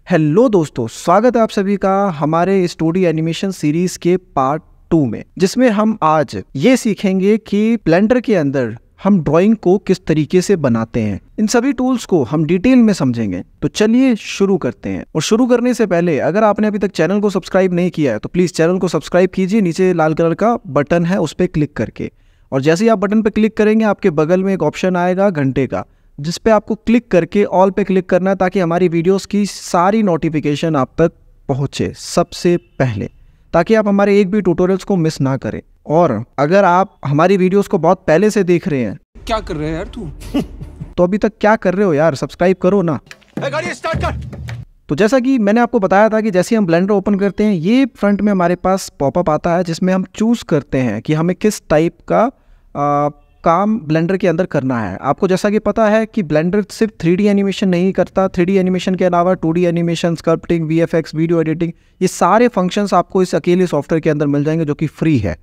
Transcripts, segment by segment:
Hello दोस्तों, स्वागत है आप सभी का हमारे इस 2D एनिमेशन सीरीज के पार्ट 2 में, जिसमें हम आज ये सीखेंगे कि ब्लेंडर के अंदर हम ड्राइंग को किस तरीके से बनाते हैं। इन सभी टूल्स को हम डिटेल में समझेंगे। तो चलिए शुरू करते हैं। और शुरू करने से पहले अगर आपने अभी तक चैनल को सब्सक्राइब नहीं किया है तो प्लीज चैनल को सब्सक्राइब कीजिए। नीचे लाल कलर का बटन है, उस पर क्लिक करके, और जैसे ही आप बटन पर क्लिक करेंगे आपके बगल में एक ऑप्शन आएगा घंटे का, जिस पे आपको क्लिक करके ऑल पे क्लिक करना है ताकि हमारी वीडियोस की सारी नोटिफिकेशन आप तक पहुंचे सबसे पहले, ताकि आप हमारे एक भी ट्यूटोरियल्स को मिस ना करें। और अगर आप हमारी वीडियोस को बहुत पहले से देख रहे हैं, क्या कर रहे हैं यार तू? तो अभी तक क्या कर रहे हो यार, सब्सक्राइब करो ना। गाड़ी स्टार्ट कर। तो जैसा कि मैंने आपको बताया था कि जैसे हम ब्लेंडर ओपन करते हैं, ये फ्रंट में हमारे पास पॉपअप आता है जिसमें हम चूज करते हैं कि हमें किस टाइप का काम ब्लेंडर के अंदर करना है। आपको जैसा कि पता है कि ब्लेंडर सिर्फ 3D एनिमेशन नहीं करता, 3D एनिमेशन के अलावा 2D animation, sculpting, VFX, video editing, ये सारे फंक्शंस आपको इस अकेले सॉफ्टवेयर के अंदर मिल जाएंगे जो कि फ्री है।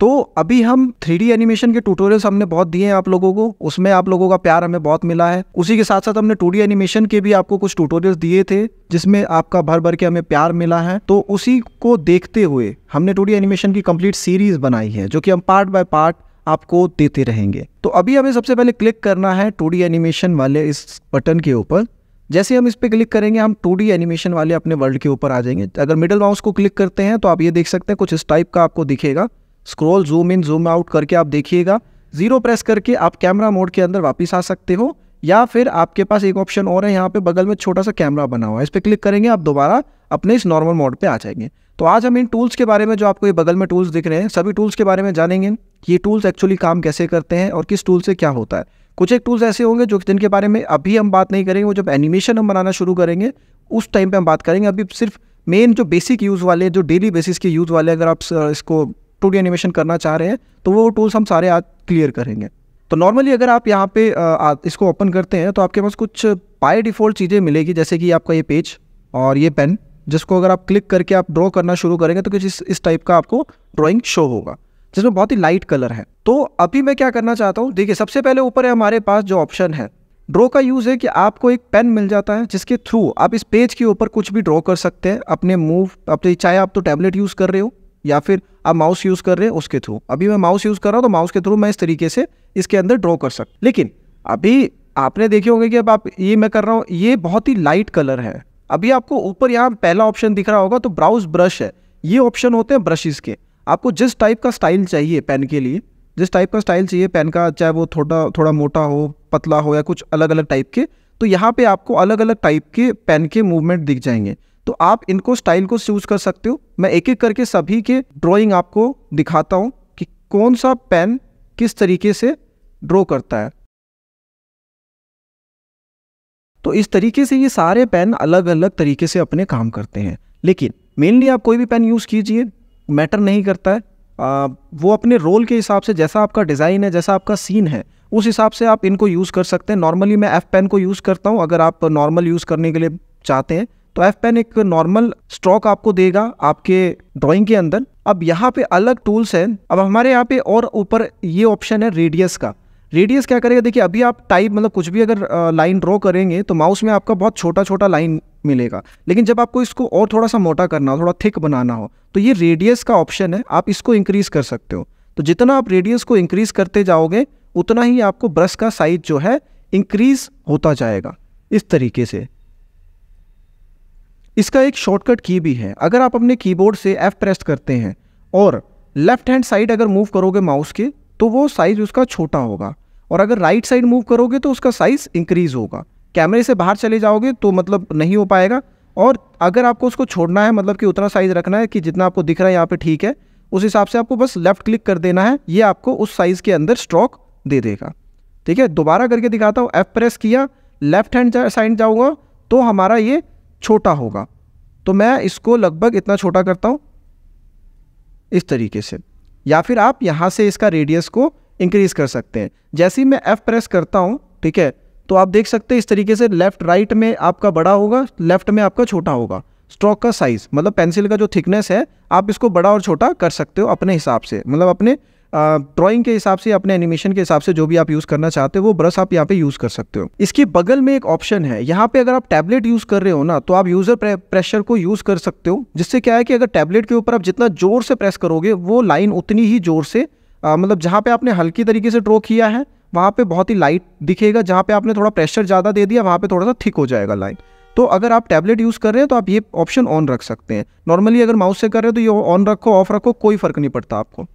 तो अभी हम 3D एनिमेशन के ट्यूटोरियल्स हमने बहुत दिए हैं आप लोगों को, उसमें आप लोगों का प्यार हमें बहुत मिला है। उसी के साथ साथ हमने 2D एनिमेशन के भी आपको कुछ ट्यूटोरियल्स दिए थे जिसमें आपका भर भर के हमें प्यार मिला है। तो उसी को देखते हुए हमने 2D एनिमेशन की कंप्लीट सीरीज बनाई है जो कि हम पार्ट बाय पार्ट आपको देते रहेंगे। तो अभी हमें सबसे पहले क्लिक करना है 2D एनिमेशन वाले इस बटन के ऊपर। जैसे हम इस पे क्लिक करेंगे हम 2D एनिमेशन वाले अपने वर्ल्ड के ऊपर आ जाएंगे। अगर मिडिल माउस को क्लिक करते हैं तो आप ये देख सकते हैं कुछ इस टाइप का आपको दिखेगा। Scroll, zoom in, zoom out करके आप देखिएगा। 0 प्रेस करके आप कैमरा मोड के अंदर वापस आ सकते हो, या फिर आपके पास एक ऑप्शन और है, यहाँ पे बगल में छोटा सा कैमरा बना हुआ है, इस पर क्लिक करेंगे आप दोबारा अपने इस नॉर्मल मोड पे आ जाएंगे। तो आज हम इन टूल्स के बारे में, जो आपको ये बगल में टूल्स दिख रहे हैं, सभी टूल्स के बारे में जानेंगे कि ये टूल्स एक्चुअली काम कैसे करते हैं और किस टूल से क्या होता है। कुछ एक टूल्स ऐसे होंगे जो जिनके बारे में अभी हम बात नहीं करेंगे, वो जब एनिमेशन हम बनाना शुरू करेंगे उस टाइम पे हम बात करेंगे। अभी सिर्फ मेन जो बेसिक यूज़ वाले, जो डेली बेसिस के यूज़ वाले, अगर आप इसको 2D एनिमेशन करना चाह रहे हैं तो वो टूल्स हम सारे आज क्लियर करेंगे। तो नॉर्मली अगर आप यहाँ पे इसको ओपन करते हैं तो आपके पास कुछ बाय डिफ़ॉल्ट चीज़ें मिलेगी, जैसे कि आपका ये पेज और ये पेन, जिसको अगर आप क्लिक करके आप ड्रॉ करना शुरू करेंगे तो कुछ इस टाइप का आपको ड्राइंग शो होगा जिसमें बहुत ही लाइट कलर है। तो अभी मैं क्या करना चाहता हूँ, देखिए सबसे पहले ऊपर है हमारे पास जो ऑप्शन है ड्रॉ का यूज़ है कि आपको एक पेन मिल जाता है जिसके थ्रू आप इस पेज के ऊपर कुछ भी ड्रॉ कर सकते हैं अपने अपने, चाहे आप तो टैबलेट यूज़ कर रहे हो या फिर आप माउस यूज़ कर रहे हैं उसके थ्रू। अभी मैं माउस यूज़ कर रहा हूँ तो माउस के थ्रू मैं इस तरीके से इसके अंदर ड्रॉ कर सकता। लेकिन अभी आपने देखे होंगे कि अब आप ये मैं कर रहा हूँ, ये बहुत ही लाइट कलर है। अभी आपको ऊपर यहाँ पहला ऑप्शन दिख रहा होगा तो ब्राउज ब्रश है, ये ऑप्शन होते हैं ब्रशेस के। आपको जिस टाइप का स्टाइल चाहिए पेन के लिए, जिस टाइप का स्टाइल चाहिए पेन का, चाहे वो थोड़ा मोटा हो, पतला हो, या कुछ अलग अलग टाइप के, तो यहाँ पे आपको अलग अलग टाइप के पेन के मूवमेंट दिख जाएंगे। तो आप इनको स्टाइल को चूज कर सकते हो। मैं एक एक करके सभी के ड्राइंग आपको दिखाता हूँ कि कौन सा पेन किस तरीके से ड्रॉ करता है। तो इस तरीके से ये सारे पेन अलग अलग तरीके से अपने काम करते हैं। लेकिन मेनली आप कोई भी पेन यूज़ कीजिए, मैटर नहीं करता है, वो अपने रोल के हिसाब से, जैसा आपका डिज़ाइन है, जैसा आपका सीन है, उस हिसाब से आप इनको यूज़ कर सकते हैं। नॉर्मली मैं F पेन को यूज़ करता हूँ। अगर आप नॉर्मल यूज़ करने के लिए चाहते हैं तो F पेन एक नॉर्मल स्ट्रोक आपको देगा आपके ड्राइंग के अंदर। अब यहाँ पे अलग टूल्स हैं। अब हमारे यहाँ पे और ऊपर ये ऑप्शन है रेडियस का। रेडियस क्या करेगा, देखिए अभी आप टाइप मतलब कुछ भी अगर लाइन ड्रॉ करेंगे तो माउस में आपका बहुत छोटा छोटा लाइन मिलेगा, लेकिन जब आपको इसको और थोड़ा सा मोटा करना हो, थोड़ा थिक बनाना हो, तो ये रेडियस का ऑप्शन है, आप इसको इंक्रीज कर सकते हो। तो जितना आप रेडियस को इंक्रीज करते जाओगे उतना ही आपको ब्रश का साइज जो है इंक्रीज होता जाएगा इस तरीके से। इसका एक शॉर्टकट की भी है। अगर आप अपने कीबोर्ड से F प्रेस करते हैं और लेफ्ट हैंड साइड अगर मूव करोगे माउस के तो वो साइज उसका छोटा होगा, और अगर राइट साइड मूव करोगे तो उसका साइज इंक्रीज होगा। कैमरे से बाहर चले जाओगे तो मतलब नहीं हो पाएगा, और अगर आपको उसको छोड़ना है, मतलब कि उतना साइज रखना है कि जितना आपको दिख रहा है यहाँ पे ठीक है, उस हिसाब से आपको बस लेफ्ट क्लिक कर देना है, ये आपको उस साइज के अंदर स्ट्रोक दे देगा। ठीक है, दोबारा करके दिखाता हूँ। F प्रेस किया, लेफ्ट हैंड साइड जाऊँगा तो हमारा ये छोटा होगा, तो मैं इसको लगभग इतना छोटा करता हूँ इस तरीके से, या फिर आप यहाँ से इसका रेडियस को इंक्रीज कर सकते हैं। जैसे ही मैं F प्रेस करता हूँ, ठीक है, तो आप देख सकते हैं इस तरीके से लेफ्ट राइट में आपका बड़ा होगा, लेफ्ट में आपका छोटा होगा। स्ट्रोक का साइज मतलब पेंसिल का जो थिकनेस है आप इसको बड़ा और छोटा कर सकते हो अपने हिसाब से, मतलब अपने ड्राइंग के हिसाब से, अपने एनिमेशन के हिसाब से जो भी आप यूज़ करना चाहते हो वो ब्रश आप यहाँ पे यूज़ कर सकते हो। इसके बगल में एक ऑप्शन है, यहाँ पे अगर आप टैबलेट यूज़ कर रहे हो ना तो आप यूज़र प्रेशर को यूज़ कर सकते हो, जिससे क्या है कि अगर टैबलेट के ऊपर आप जितना जोर से प्रेस करोगे वो लाइन उतनी ही जोर से मतलब जहाँ पे आपने हल्की तरीके से ड्रॉ किया है वहाँ पे बहुत ही लाइट दिखेगा, जहाँ पे आपने थोड़ा प्रेशर ज़्यादा दे दिया वहाँ पे थोड़ा सा थिक हो जाएगा लाइन। तो अगर आप टैबलेट यूज़ कर रहे हैं तो आप ये ऑप्शन ऑन रख सकते हैं। नॉर्मली अगर माउस से कर रहे हो तो ये ऑन रखो ऑफ रखो कोई फ़र्क नहीं पड़ता आपको।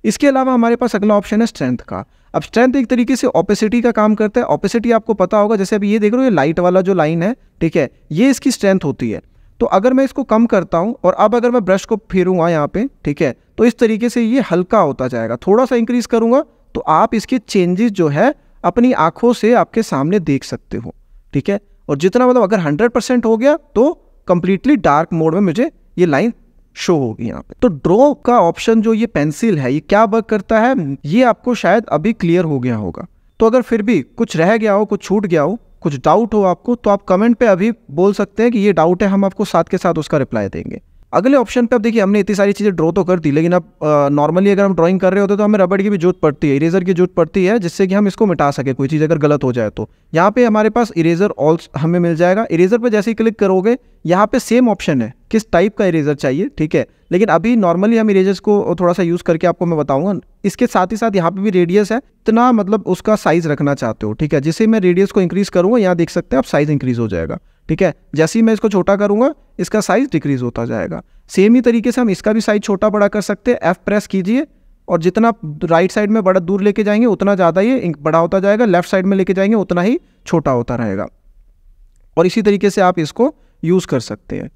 इसके अलावा हमारे पास अगला ऑप्शन है स्ट्रेंथ का। अब स्ट्रेंथ एक तरीके से ऑपेसिटी का काम करता है। ऑपेसिटी आपको पता होगा, जैसे अभी ये देख रहे हो ये लाइट वाला जो लाइन है, ठीक है, ये इसकी स्ट्रेंथ होती है। तो अगर मैं इसको कम करता हूँ और अब अगर मैं ब्रश को फेरूंगा यहाँ पे, ठीक है, तो इस तरीके से ये हल्का होता जाएगा। थोड़ा सा इंक्रीज करूँगा तो आप इसके चेंजेस जो है अपनी आंखों से आपके सामने देख सकते हो, ठीक है। और जितना मतलब अगर 100% हो गया तो कंप्लीटली डार्क मोड में मुझे ये लाइन शो होगी यहाँ पे। तो ड्रॉ का ऑप्शन जो ये पेंसिल है ये क्या वर्क करता है ये आपको शायद अभी क्लियर हो गया होगा। तो अगर फिर भी कुछ रह गया हो, कुछ छूट गया हो, कुछ डाउट हो आपको, तो आप कमेंट पे अभी बोल सकते हैं कि ये डाउट है, हम आपको साथ के साथ उसका रिप्लाई देंगे। अगले ऑप्शन पे अब देखिए हमने इतनी सारी चीज़ें ड्रॉ तो कर दी, लेकिन अब नॉर्मली अगर हम ड्राइंग कर रहे होते तो हमें रबड़ की भी जरूरत पड़ती है, इरेजर की जरूरत पड़ती है, जिससे कि हम इसको मिटा सके कोई चीज़ अगर गलत हो जाए तो। यहाँ पे हमारे पास इरेजर ऑल्सो हमें मिल जाएगा। इरेजर पे जैसे ही क्लिक करोगे यहाँ पे सेम ऑप्शन है किस टाइप का इरेजर चाहिए, ठीक है, लेकिन अभी नॉर्मली हम इरेजर्स को थोड़ा सा यूज़ करके आपको मैं बताऊँगा। इसके साथ ही साथ यहाँ पे भी रेडियस है, इतना मतलब उसका साइज़ रखना चाहते हो, ठीक है, जिसे मैं रेडियस को इंक्रीज़ करूँगा यहाँ देख सकते हैं आप साइज़ इंक्रीज़ हो जाएगा, ठीक है। जैसे ही मैं इसको छोटा करूँगा इसका साइज़ डिक्रीज़ होता जाएगा। सेम ही तरीके से हम इसका भी साइज़ छोटा बड़ा कर सकते हैं। F प्रेस कीजिए और जितना राइट साइड में बड़ा दूर लेके जाएंगे उतना ज़्यादा ये बड़ा होता जाएगा, लेफ्ट साइड में लेके जाएंगे उतना ही छोटा होता रहेगा। और इसी तरीके से आप इसको यूज़ कर सकते हैं।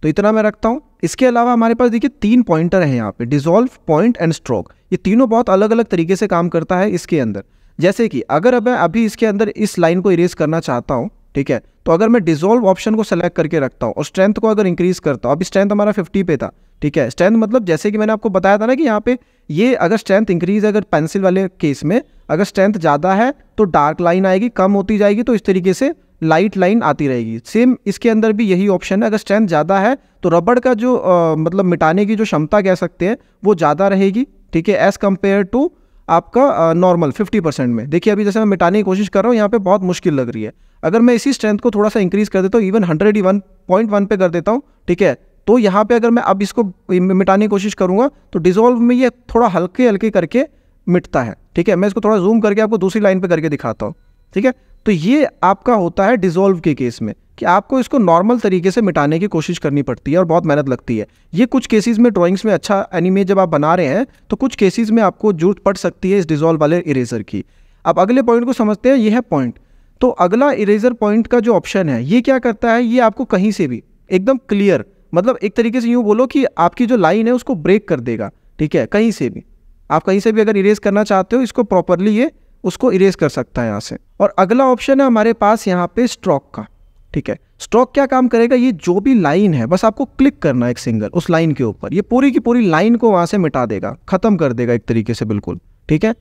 तो इतना मैं रखता हूँ। इसके अलावा हमारे पास देखिए 3 पॉइंटर हैं यहाँ पे, डिसॉल्व, पॉइंट एंड स्ट्रोक। ये तीनों बहुत अलग अलग तरीके से काम करता है इसके अंदर। जैसे कि अगर मैं अभी इसके अंदर इस लाइन को इरेज करना चाहता हूँ, ठीक है, तो अगर मैं डिसॉल्व ऑप्शन को सेलेक्ट करके रखता हूँ और स्ट्रेंथ को अगर इंक्रीज करता हूँ, अभी स्ट्रेंथ हमारा 50 पे था, ठीक है। स्ट्रेंथ मतलब जैसे कि मैंने आपको बताया था ना कि यहाँ पे ये अगर स्ट्रेंथ इंक्रीज अगर पेंसिल वाले केस में अगर स्ट्रेंथ ज़्यादा है तो डार्क लाइन आएगी, कम होती जाएगी तो इस तरीके से लाइट लाइन आती रहेगी। सेम इसके अंदर भी यही ऑप्शन है, अगर स्ट्रेंथ ज़्यादा है तो रबड़ का जो मतलब मिटाने की जो क्षमता कह सकते हैं वो ज़्यादा रहेगी, ठीक है, एज़ कम्पेयर टू आपका नॉर्मल 50% में। देखिए अभी जैसे मैं मिटाने की कोशिश कर रहा हूँ यहाँ पे बहुत मुश्किल लग रही है। अगर मैं इसी स्ट्रेंथ को थोड़ा सा इंक्रीज कर देता हूँ, इवन 101.1 पे कर देता हूँ, ठीक है, तो यहाँ पे अगर मैं अब इसको मिटाने की कोशिश करूँगा तो डिसॉल्व में ये थोड़ा हल्के हल्के करके मिटता है, ठीक है। मैं इसको थोड़ा जूम करके आपको दूसरी लाइन पे करके दिखाता हूँ, ठीक है। तो ये आपका होता है डिसॉल्व के केस में कि आपको इसको नॉर्मल तरीके से मिटाने की कोशिश करनी पड़ती है और बहुत मेहनत लगती है। ये कुछ केसेस में ड्राइंग्स में अच्छा एनिमे जब आप बना रहे हैं तो कुछ केसेस में आपको जरूरत पड़ सकती है इस डिसॉल्व वाले इरेजर की। अब अगले पॉइंट को समझते हैं, ये है पॉइंट। तो अगला इरेजर पॉइंट का जो ऑप्शन है ये क्या करता है, ये आपको कहीं से भी एकदम क्लियर, मतलब एक तरीके से यूँ बोलो कि आपकी जो लाइन है उसको ब्रेक कर देगा, ठीक है। कहीं से भी आप कहीं से भी अगर इरेज करना चाहते हो इसको प्रॉपरली ये उसको इरेज कर सकता है यहाँ से। और अगला ऑप्शन है हमारे पास यहाँ पे स्ट्रोक का, ठीक है। स्ट्रोक क्या काम करेगा, ये जो भी लाइन है बस आपको क्लिक करना है एक सिंगल उस लाइन के ऊपर, ये पूरी की पूरी लाइन को वहाँ से मिटा देगा, ख़त्म कर देगा एक तरीके से बिल्कुल, ठीक है।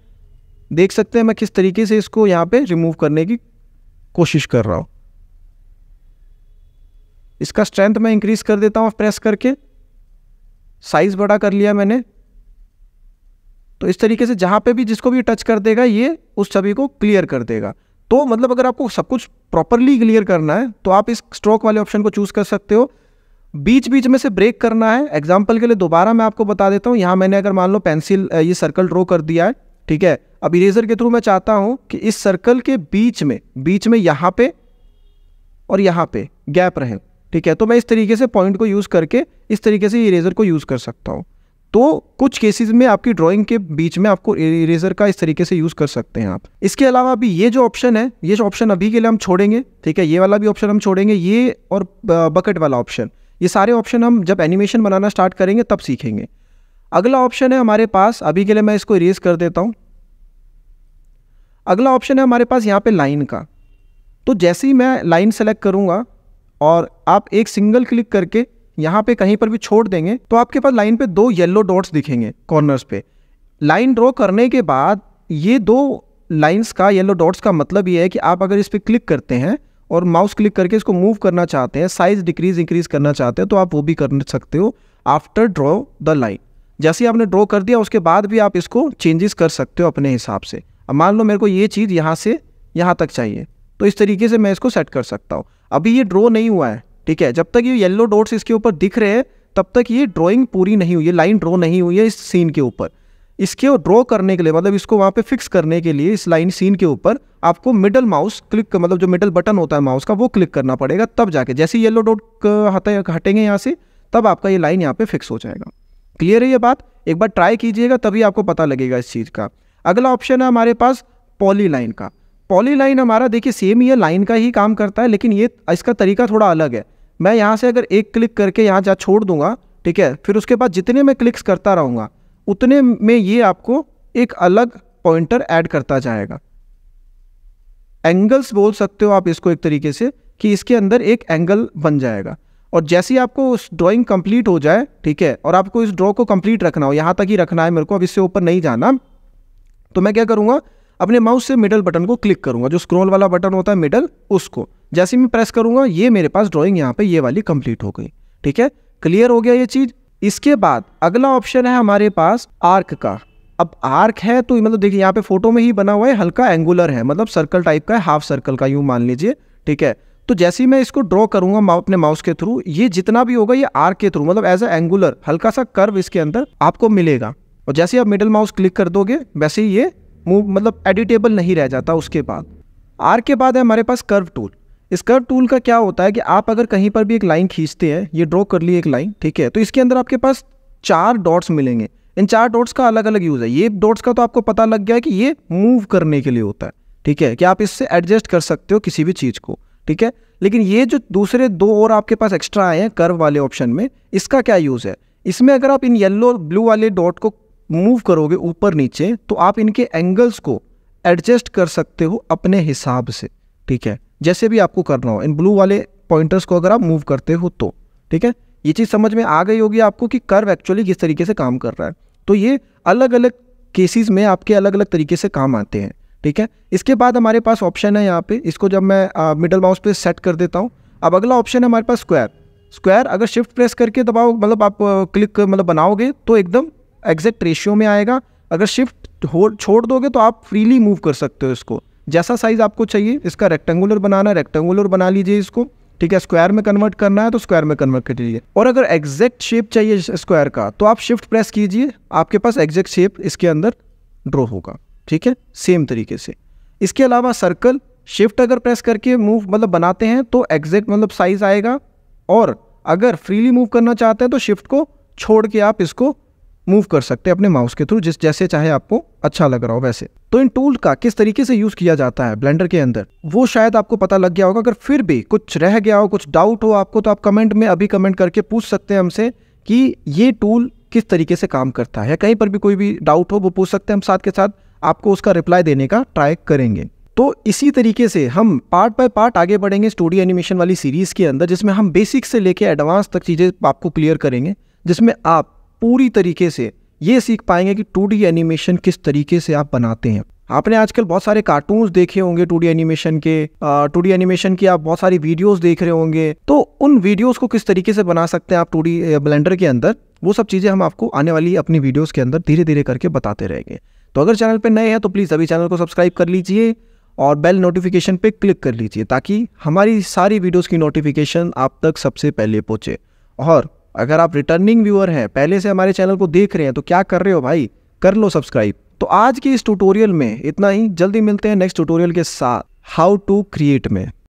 देख सकते हैं मैं किस तरीके से इसको यहाँ पे रिमूव करने की कोशिश कर रहा हूँ। इसका स्ट्रेंथ मैं इंक्रीज कर देता हूँ प्रेस करके, साइज बड़ा कर लिया मैंने। तो इस तरीके से जहाँ पे भी जिसको भी टच कर देगा ये उस छवि को क्लियर कर देगा। तो मतलब अगर आपको सब कुछ प्रॉपरली क्लियर करना है तो आप इस स्ट्रोक वाले ऑप्शन को चूज कर सकते हो। बीच बीच में से ब्रेक करना है, एग्जांपल के लिए दोबारा मैं आपको बता देता हूँ। यहाँ मैंने अगर मान लो पेंसिल ये सर्कल ड्रॉ कर दिया है, ठीक है। अब इरेजर के थ्रू मैं चाहता हूँ कि इस सर्कल के बीच में यहाँ पे और यहाँ पे गैप रहे, ठीक है। तो मैं इस तरीके से पॉइंट को यूज़ करके इस तरीके से इरेजर को यूज़ कर सकता हूँ। तो कुछ केसेस में आपकी ड्राइंग के बीच में आपको इरेजर का इस तरीके से यूज़ कर सकते हैं आप। इसके अलावा अभी ये जो ऑप्शन है, ये जो ऑप्शन अभी के लिए हम छोड़ेंगे, ठीक है, ये वाला भी ऑप्शन हम छोड़ेंगे, ये और बकेट वाला ऑप्शन, ये सारे ऑप्शन हम जब एनिमेशन बनाना स्टार्ट करेंगे तब सीखेंगे। अगला ऑप्शन है हमारे पास, अभी के लिए मैं इसको इरेज कर देता हूँ। अगला ऑप्शन है हमारे पास यहाँ पे लाइन का। तो जैसे ही मैं लाइन सेलेक्ट करूँगा और आप एक सिंगल क्लिक करके यहाँ पे कहीं पर भी छोड़ देंगे तो आपके पास लाइन पे 2 येलो डॉट्स दिखेंगे कॉर्नर्स पे। लाइन ड्रॉ करने के बाद ये 2 लाइंस का येलो डॉट्स का मतलब ये है कि आप अगर इस पर क्लिक करते हैं और माउस क्लिक करके इसको मूव करना चाहते हैं, साइज डिक्रीज इंक्रीज करना चाहते हैं, तो आप वो भी कर सकते हो आफ्टर ड्रॉ द लाइन। जैसे ही आपने ड्रॉ कर दिया उसके बाद भी आप इसको चेंजेस कर सकते हो अपने हिसाब से। अब मान लो मेरे को ये चीज़ यहाँ से यहाँ तक चाहिए, तो इस तरीके से मैं इसको सेट कर सकता हूँ। अभी ये ड्रॉ नहीं हुआ है, ठीक है, जब तक ये येलो डॉट्स इसके ऊपर दिख रहे हैं तब तक ये ड्राइंग पूरी नहीं हुई है, लाइन ड्रॉ नहीं हुई है इस सीन के ऊपर। इसके ड्रॉ करने के लिए, मतलब इसको वहाँ पे फिक्स करने के लिए इस लाइन सीन के ऊपर आपको मिडल माउस क्लिक, मतलब जो मिडल बटन होता है माउस का, वो क्लिक करना पड़ेगा, तब जाके जैसे येलो डॉट हटेंगे यहाँ से तब आपका ये लाइन यहाँ पे फिक्स हो जाएगा। क्लियर है ये बात? एक बार ट्राई कीजिएगा तभी आपको पता लगेगा इस चीज़ का। अगला ऑप्शन है हमारे पास पॉली लाइन का। पॉली लाइन हमारा देखिए सेम ही है, लाइन का ही काम करता है, लेकिन ये इसका तरीका थोड़ा अलग है। मैं यहाँ से अगर एक क्लिक करके यहाँ जा छोड़ दूंगा, ठीक है, फिर उसके बाद जितने मैं क्लिक्स करता रहूँगा उतने में ये आपको एक अलग पॉइंटर ऐड करता जाएगा। एंगल्स बोल सकते हो आप इसको एक तरीके से, कि इसके अंदर एक एंगल बन जाएगा। और जैसे ही आपको उस ड्राइंग कंप्लीट हो जाए, ठीक है, और आपको इस ड्रॉ को कंप्लीट रखना हो, यहाँ तक ही रखना है मेरे को, अब इससे ऊपर नहीं जाना, तो मैं क्या करूँगा, अपने माउस से मिडल बटन को क्लिक करूँगा, जो स्क्रॉल वाला बटन होता है मिडल, उसको जैसे ही मैं प्रेस करूँगा ये मेरे पास ड्राइंग यहाँ पे ये वाली कंप्लीट हो गई। ठीक है, क्लियर हो गया ये चीज़। इसके बाद अगला ऑप्शन है हमारे पास आर्क का। अब आर्क है तो मतलब देखिए यहाँ पे फोटो में ही बना हुआ है, हल्का एंगुलर है, मतलब सर्कल टाइप का है, हाफ सर्कल का यूँ मान लीजिए। ठीक है, तो जैसे ही मैं इसको ड्रॉ करूंगा अपने माउस के थ्रू, ये जितना भी होगा ये आर्क के थ्रू, मतलब एज अ एंगुलर हल्का सा कर्व इसके अंदर आपको मिलेगा। और जैसे ही आप मिडल माउस क्लिक कर दोगे वैसे ही ये मूव, मतलब एडिटेबल नहीं रह जाता। उसके बाद आर्क के बाद है हमारे पास कर्व टूल। इस कर्व टूल का क्या होता है कि आप अगर कहीं पर भी एक लाइन खींचते हैं, ये ड्रॉ कर ली एक लाइन, ठीक है, तो इसके अंदर आपके पास 4 डॉट्स मिलेंगे। इन 4 डॉट्स का अलग अलग यूज़ है। ये डॉट्स का तो आपको पता लग गया है कि ये मूव करने के लिए होता है, ठीक है, कि आप इससे एडजस्ट कर सकते हो किसी भी चीज़ को। ठीक है, लेकिन ये जो दूसरे 2 और आपके पास एक्स्ट्रा आए हैं कर्व वाले ऑप्शन में, इसका क्या यूज़ है? इसमें अगर आप इन येलो ब्लू वाले डॉट को मूव करोगे ऊपर नीचे तो आप इनके एंगल्स को एडजस्ट कर सकते हो अपने हिसाब से। ठीक है, जैसे भी आपको करना हो, इन ब्लू वाले पॉइंटर्स को अगर आप मूव करते हो तो। ठीक है, ये चीज़ समझ में आ गई होगी आपको कि कर्व एक्चुअली किस तरीके से काम कर रहा है। तो ये अलग अलग केसेस में आपके अलग अलग तरीके से काम आते हैं। ठीक है, इसके बाद हमारे पास ऑप्शन है यहाँ पे, इसको जब मैं मिडल माउस पे सेट कर देता हूँ। अब अगला ऑप्शन है हमारे पास स्क्वायर। स्क्वायर अगर शिफ्ट प्रेस करके दबाओ, मतलब आप क्लिक मतलब बनाओगे तो एकदम एग्जैक्ट रेशियो में आएगा। अगर शिफ्ट छोड़ दोगे तो आप फ्रीली मूव कर सकते हो इसको, जैसा साइज आपको चाहिए। इसका रेक्टेंगुलर बनाना है, रेक्टेंगुलर बना लीजिए इसको। ठीक है, स्क्वायर में कन्वर्ट करना है तो स्क्वायर में कन्वर्ट कर लीजिए। और अगर एग्जैक्ट शेप चाहिए स्क्वायर का तो आप शिफ्ट प्रेस कीजिए, आपके पास एग्जैक्ट शेप इसके अंदर ड्रॉ होगा। ठीक है, सेम तरीके से। इसके अलावा सर्कल शिफ्ट अगर प्रेस करके मूव मतलब बनाते हैं तो एग्जैक्ट मतलब साइज आएगा। और अगर फ्रीली मूव करना चाहते हैं तो शिफ्ट को छोड़ के आप इसको मूव कर सकते हैं अपने माउस के थ्रू, जैसे चाहे आपको अच्छा लग रहा हो वैसे। तो इन टूल का किस तरीके से यूज़ किया जाता है ब्लेंडर के अंदर वो शायद आपको पता लग गया होगा। अगर फिर भी कुछ रह गया हो, कुछ डाउट हो आपको, तो आप कमेंट में अभी कमेंट करके पूछ सकते हैं हमसे कि ये टूल किस तरीके से काम करता है। कहीं पर भी कोई भी डाउट हो वो पूछ सकते हैं, हम साथ के साथ आपको उसका रिप्लाई देने का ट्राई करेंगे। तो इसी तरीके से हम पार्ट बाय पार्ट आगे बढ़ेंगे 2D एनिमेशन वाली सीरीज़ के अंदर, जिसमें हम बेसिक से लेके एडवांस तक चीज़ें आपको क्लियर करेंगे, जिसमें आप पूरी तरीके से ये सीख पाएंगे कि 2D एनिमेशन किस तरीके से आप बनाते हैं। आपने आजकल बहुत सारे कार्टून्स देखे होंगे 2D एनिमेशन के, 2D एनिमेशन की आप बहुत सारी वीडियोस देख रहे होंगे, तो उन वीडियोस को किस तरीके से बना सकते हैं आप 2D ब्लेंडर के अंदर, वो सब चीज़ें हम आपको आने वाली अपनी वीडियोस के अंदर धीरे धीरे करके बताते रहेंगे। तो अगर चैनल पर नए हैं तो प्लीज़ अभी चैनल को सब्सक्राइब कर लीजिए और बेल नोटिफिकेशन पे क्लिक कर लीजिए, ताकि हमारी सारी वीडियोस की नोटिफिकेशन आप तक सबसे पहले पहुँचे। और अगर आप रिटर्निंग व्यूअर हैं, पहले से हमारे चैनल को देख रहे हैं, तो क्या कर रहे हो भाई, कर लो सब्सक्राइब। तो आज के इस ट्यूटोरियल में इतना ही, जल्दी मिलते हैं नेक्स्ट ट्यूटोरियल के साथ हाउ टू क्रिएट में।